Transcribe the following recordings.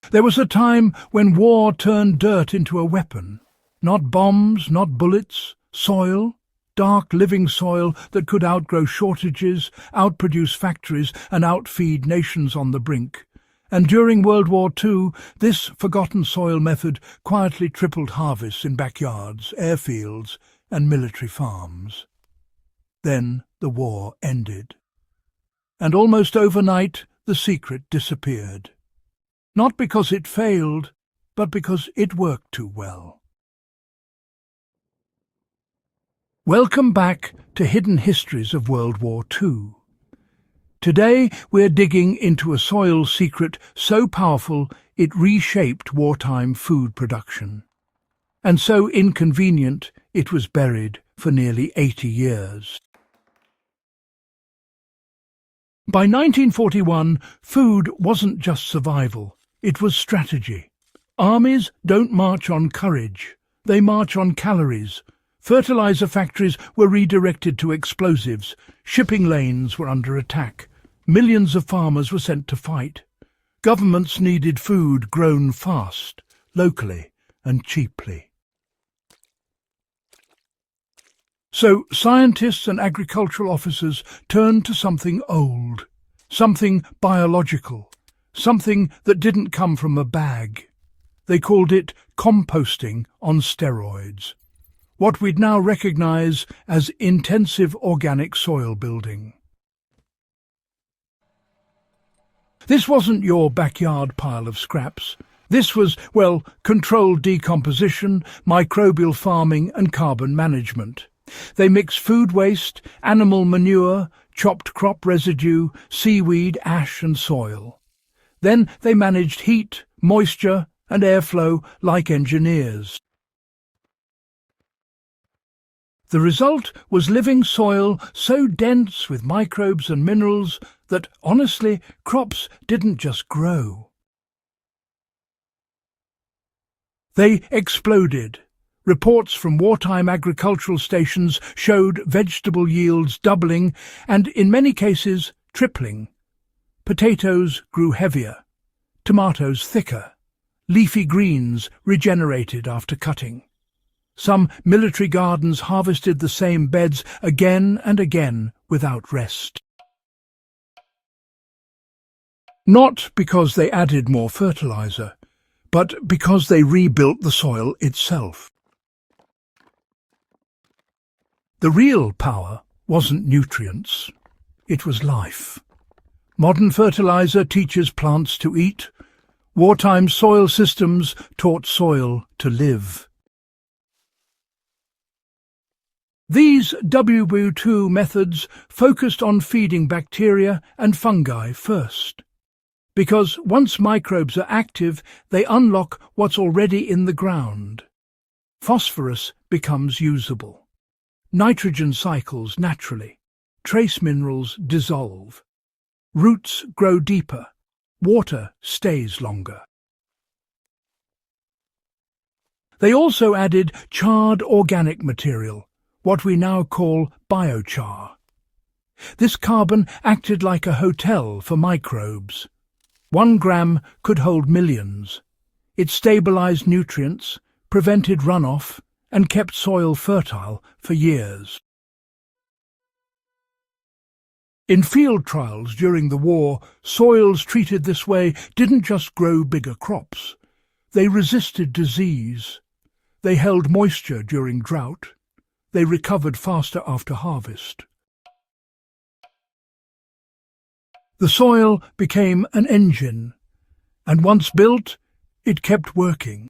There was a time when war turned dirt into a weapon. Not bombs, not bullets, soil, dark living soil that could outgrow shortages, outproduce factories and outfeed nations on the brink. And during World War II, this forgotten soil method quietly tripled harvests in backyards, airfields and military farms. Then the war ended. And almost overnight, the secret disappeared. Not because it failed, but because it worked too well. Welcome back to Hidden Histories of World War II. Today we're digging into a soil secret so powerful it reshaped wartime food production. And so inconvenient it was buried for nearly 80 years. By 1941, food wasn't just survival, it was strategy. Armies don't march on courage, they march on calories. Fertilizer factories were redirected to explosives, shipping lanes were under attack, millions of farmers were sent to fight. Governments needed food grown fast, locally and cheaply. So scientists and agricultural officers turned to something old, something biological, something that didn't come from a bag. They called it composting on steroids, what we'd now recognize as intensive organic soil building. This wasn't your backyard pile of scraps. This was, well, controlled decomposition, microbial farming and carbon management. They mix food waste, animal manure, chopped crop residue, seaweed, ash and soil. Then they managed heat, moisture and airflow like engineers. The result was living soil so dense with microbes and minerals that, honestly, crops didn't just grow. They exploded. Reports from wartime agricultural stations showed vegetable yields doubling and, in many cases, tripling. Potatoes grew heavier, tomatoes thicker, leafy greens regenerated after cutting. Some military gardens harvested the same beds again and again without rest. Not because they added more fertilizer, but because they rebuilt the soil itself. The real power wasn't nutrients, it was life. Modern fertilizer teaches plants to eat. Wartime soil systems taught soil to live. These WWII methods focused on feeding bacteria and fungi first. Because once microbes are active, they unlock what's already in the ground. Phosphorus becomes usable. Nitrogen cycles naturally. Trace minerals dissolve. Roots grow deeper. Water stays longer. They also added charred organic material, what we now call biochar. This carbon acted like a hotel for microbes. 1 gram could hold millions. It stabilized nutrients, prevented runoff, and kept soil fertile for years. In field trials during the war, soils treated this way didn't just grow bigger crops. They resisted disease. They held moisture during drought. They recovered faster after harvest. The soil became an engine, and once built, it kept working.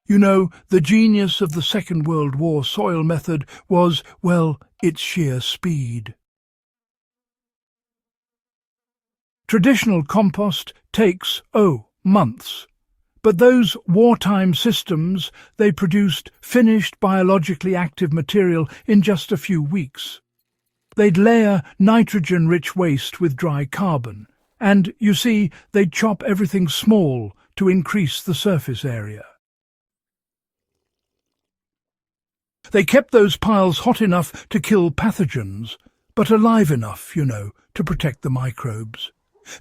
You know, the genius of the Second World War soil method was, well, its sheer speed. Traditional compost takes, months. But those wartime systems, they produced finished biologically active material in just a few weeks. They'd layer nitrogen-rich waste with dry carbon, and, you see, they'd chop everything small to increase the surface area. They kept those piles hot enough to kill pathogens, but alive enough, to protect the microbes.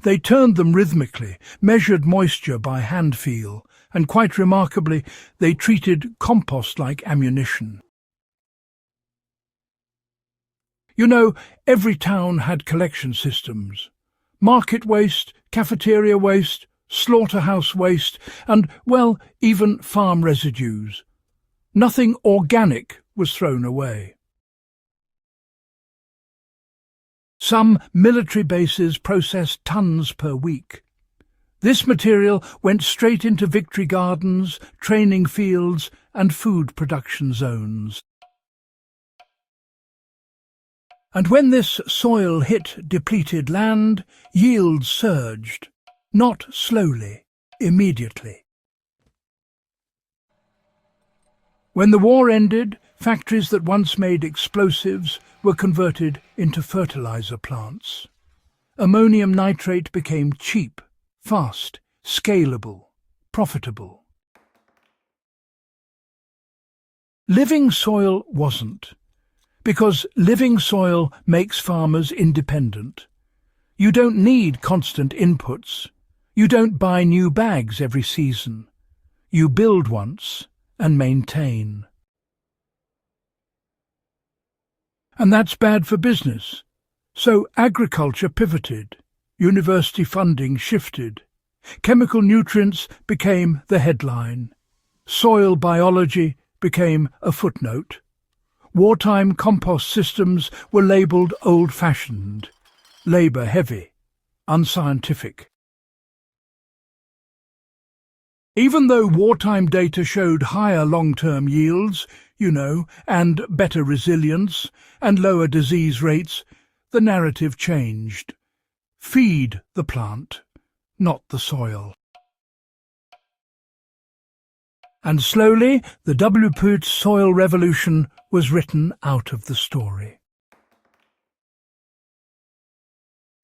They turned them rhythmically, measured moisture by hand feel, and quite remarkably, they treated compost like ammunition. You know, every town had collection systems. Market waste, cafeteria waste, slaughterhouse waste, and, well, even farm residues. Nothing organic was thrown away. Some military bases processed tons per week. This material went straight into victory gardens, training fields, and food production zones. And when this soil hit depleted land, yields surged, not slowly, immediately. When the war ended, factories that once made explosives were converted into fertilizer plants. Ammonium nitrate became cheap, fast, scalable, profitable. Living soil wasn't, because living soil makes farmers independent. You don't need constant inputs. You don't buy new bags every season. You build once and maintain. And that's bad for business. So agriculture pivoted. University funding shifted. Chemical nutrients became the headline. Soil biology became a footnote. Wartime compost systems were labelled old-fashioned, labour-heavy, unscientific. Even though wartime data showed higher long-term yields, and better resilience, and lower disease rates, the narrative changed. Feed the plant, not the soil. And slowly, the WWII soil revolution was written out of the story.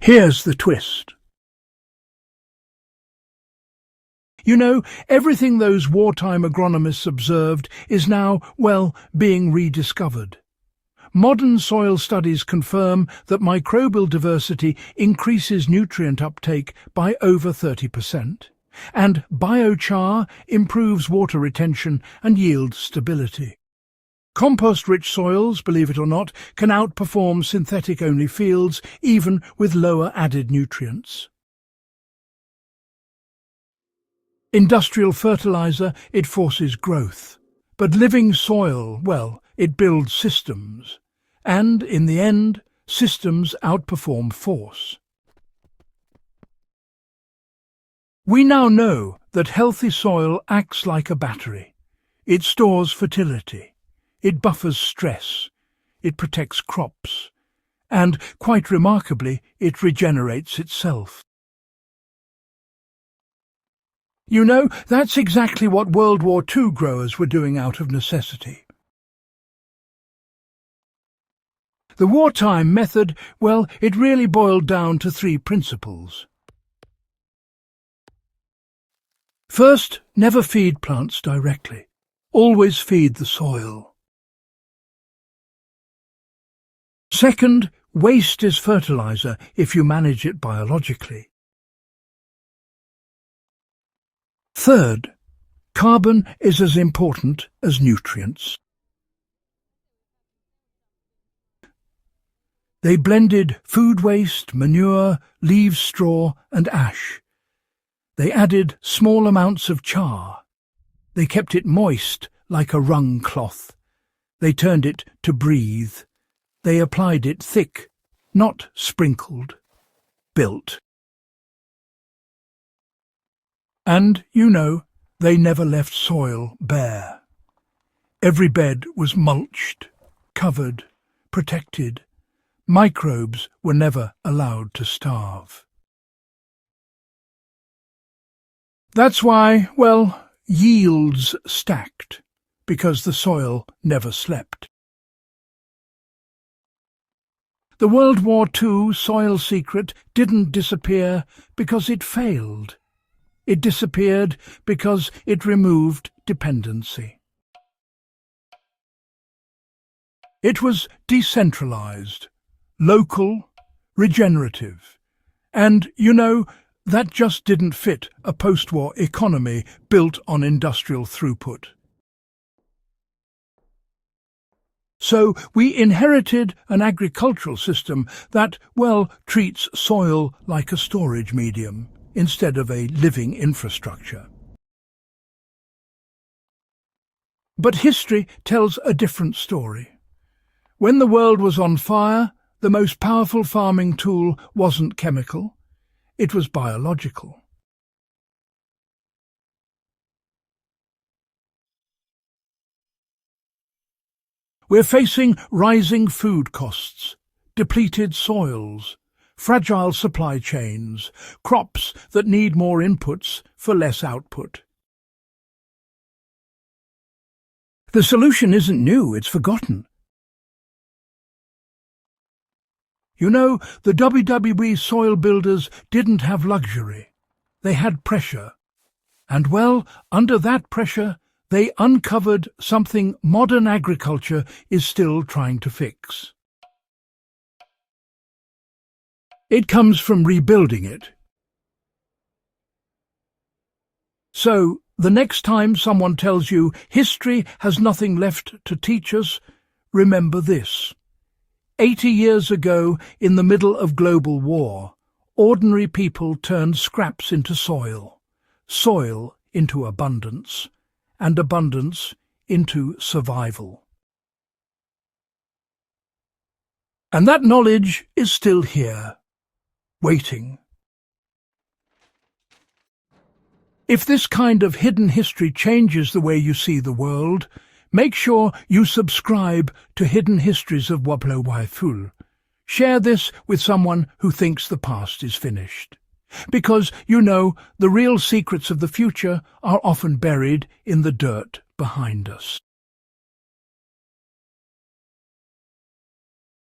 Here's the twist. Everything those wartime agronomists observed is now, being rediscovered. Modern soil studies confirm that microbial diversity increases nutrient uptake by over 30%, and biochar improves water retention and yield stability. Compost-rich soils, believe it or not, can outperform synthetic-only fields, even with lower added nutrients. Industrial fertilizer, it forces growth. But living soil, it builds systems. And, in the end, systems outperform force. We now know that healthy soil acts like a battery. It stores fertility. It buffers stress. It protects crops. And, quite remarkably, it regenerates itself. That's exactly what World War II growers were doing out of necessity. The wartime method, it really boiled down to 3 principles. First, never feed plants directly. Always feed the soil. Second, waste is fertilizer if you manage it biologically. Third, carbon is as important as nutrients. They blended food waste, manure, leaves, straw, and ash. They added small amounts of char. They kept it moist like a wrung cloth. They turned it to breathe. They applied it thick, not sprinkled, built. And, they never left soil bare. Every bed was mulched, covered, protected. Microbes were never allowed to starve. That's why, yields stacked, because the soil never slept. The World War II soil secret didn't disappear because it failed. It disappeared because it removed dependency. It was decentralized, local, regenerative, And, that just didn't fit a post-war economy built on industrial throughput. So we inherited an agricultural system that, treats soil like a storage medium instead of a living infrastructure. But history tells a different story. When the world was on fire, the most powerful farming tool wasn't chemical, it was biological. We're facing rising food costs, depleted soils, fragile supply chains, crops that need more inputs for less output. The solution isn't new, it's forgotten. The WWII soil builders didn't have luxury. They had pressure. And under that pressure, they uncovered something modern agriculture is still trying to fix. It comes from rebuilding it. So, the next time someone tells you history has nothing left to teach us, remember this. 80 years ago, in the middle of global war, ordinary people turned scraps into soil, soil into abundance, and abundance into survival. And that knowledge is still here, waiting. If this kind of hidden history changes the way you see the world, make sure you subscribe to Hidden Histories of WWII. Share this with someone who thinks the past is finished. Because, the real secrets of the future are often buried in the dirt behind us.